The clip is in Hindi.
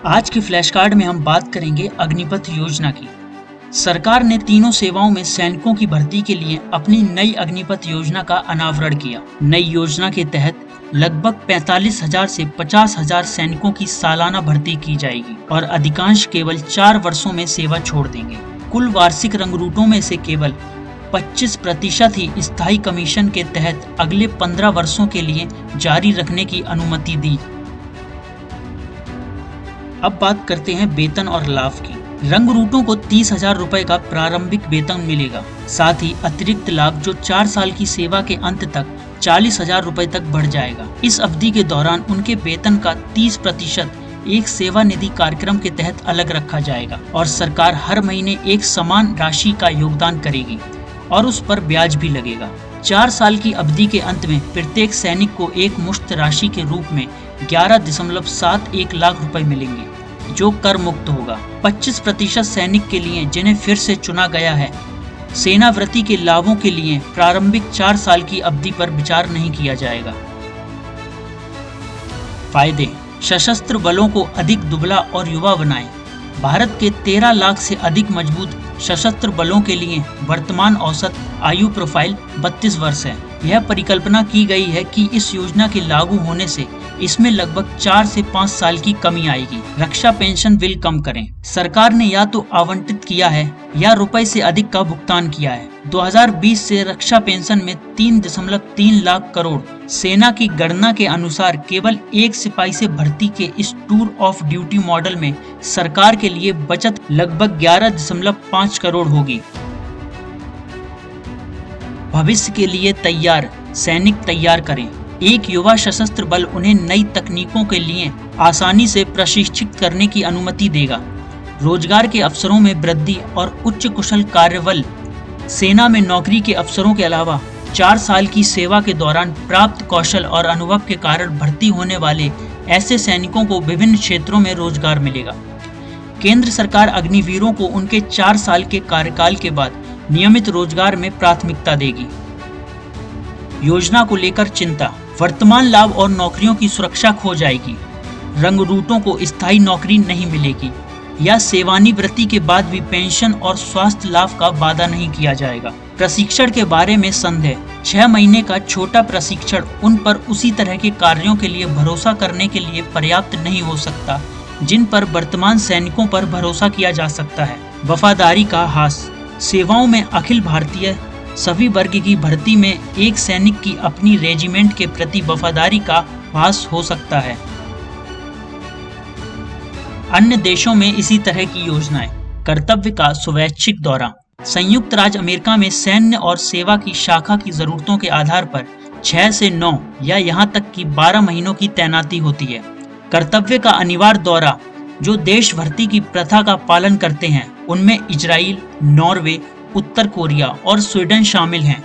आज के फ्लैश कार्ड में हम बात करेंगे अग्निपथ योजना की। सरकार ने तीनों सेवाओं में सैनिकों की भर्ती के लिए अपनी नई अग्निपथ योजना का अनावरण किया। नई योजना के तहत लगभग 45,000 से 50,000 सैनिकों की सालाना भर्ती की जाएगी और अधिकांश केवल 4 वर्षों में सेवा छोड़ देंगे। कुल वार्षिक रंगरूटों में से केवल 25% ही स्थायी कमीशन के तहत अगले 15 वर्षों के लिए जारी रखने की अनुमति दी। अब बात करते हैं वेतन और लाभ की। रंगरूटों को 30,000 रुपए का प्रारंभिक वेतन मिलेगा। साथ ही अतिरिक्त लाभ जो 4 साल की सेवा के अंत तक 40,000 रुपए तक बढ़ जाएगा। इस अवधि के दौरान उनके वेतन का 30% एक सेवा निधि कार्यक्रम के तहत अलग रखा जाएगा और सरकार हर महीने एक समान राशि का योगदान करेगी और उस पर ब्याज भी लगेगा। 4 साल की अवधि के अंत में प्रत्येक सैनिक को एक मुश्त राशि के रूप में 11.71 लाख रुपए मिलेंगे जो कर मुक्त होगा। 25% सैनिक के लिए जिन्हें फिर से चुना गया है, सेनावृत्ति के लाभों के लिए प्रारंभिक 4 साल की अवधि पर विचार नहीं किया जाएगा। फायदे: सशस्त्र बलों को अधिक दुबला और युवा बनाएं। भारत के 13 लाख से अधिक मजबूत सशस्त्र बलों के लिए वर्तमान औसत आयु प्रोफाइल 32 वर्ष है। यह परिकल्पना की गई है कि इस योजना के लागू होने से इसमें लगभग 4 से 5 साल की कमी आएगी। रक्षा पेंशन बिल कम करें। सरकार ने या तो आवंटित किया है या रुपए से अधिक का भुगतान किया है। 2020 से रक्षा पेंशन में 3.3 लाख करोड़। सेना की गणना के अनुसार केवल एक सिपाही से भर्ती के इस टूर ऑफ ड्यूटी मॉडल में सरकार के लिए बचत लगभग 11.5 करोड़ होगी। भविष्य के लिए तैयार सैनिक तैयार करें। एक युवा सशस्त्र बल उन्हें नई तकनीकों के लिए आसानी से प्रशिक्षित करने की अनुमति देगा। रोजगार के अवसरों में वृद्धि और उच्च कुशल कार्यबल। सेना में नौकरी के अवसरों के अलावा 4 साल की सेवा के दौरान प्राप्त कौशल और अनुभव के कारण भर्ती होने वाले ऐसे सैनिकों को विभिन्न क्षेत्रों में रोजगार मिलेगा। केंद्र सरकार अग्निवीरों को उनके 4 साल के कार्यकाल के बाद नियमित रोजगार में प्राथमिकता देगी। योजना को लेकर चिंता: वर्तमान लाभ और नौकरियों की सुरक्षा खो जाएगी। रंगरूटों को स्थायी नौकरी नहीं मिलेगी या सेवानिवृत्ति के बाद भी पेंशन और स्वास्थ्य लाभ का वादा नहीं किया जाएगा। प्रशिक्षण के बारे में संदेह: 6 महीने का छोटा प्रशिक्षण उन पर उसी तरह के कार्यों के लिए भरोसा करने के लिए पर्याप्त नहीं हो सकता जिन पर वर्तमान सैनिकों पर भरोसा किया जा सकता है। वफादारी का ह्रास: सेवाओं में अखिल भारतीय सभी वर्ग की भर्ती में एक सैनिक की अपनी रेजिमेंट के प्रति वफादारी का ह्रास हो सकता है। अन्य देशों में इसी तरह की योजनाएं। कर्तव्य का स्वैच्छिक दौरा: संयुक्त राज्य अमेरिका में सैन्य और सेवा की शाखा की जरूरतों के आधार पर 6 से 9 या यहां तक कि 12 महीनों की तैनाती होती है। कर्तव्य का अनिवार्य दौरा जो देश भर्ती की प्रथा का पालन करते हैं उनमें इजराइल, नॉर्वे, उत्तर कोरिया और स्वीडन शामिल हैं।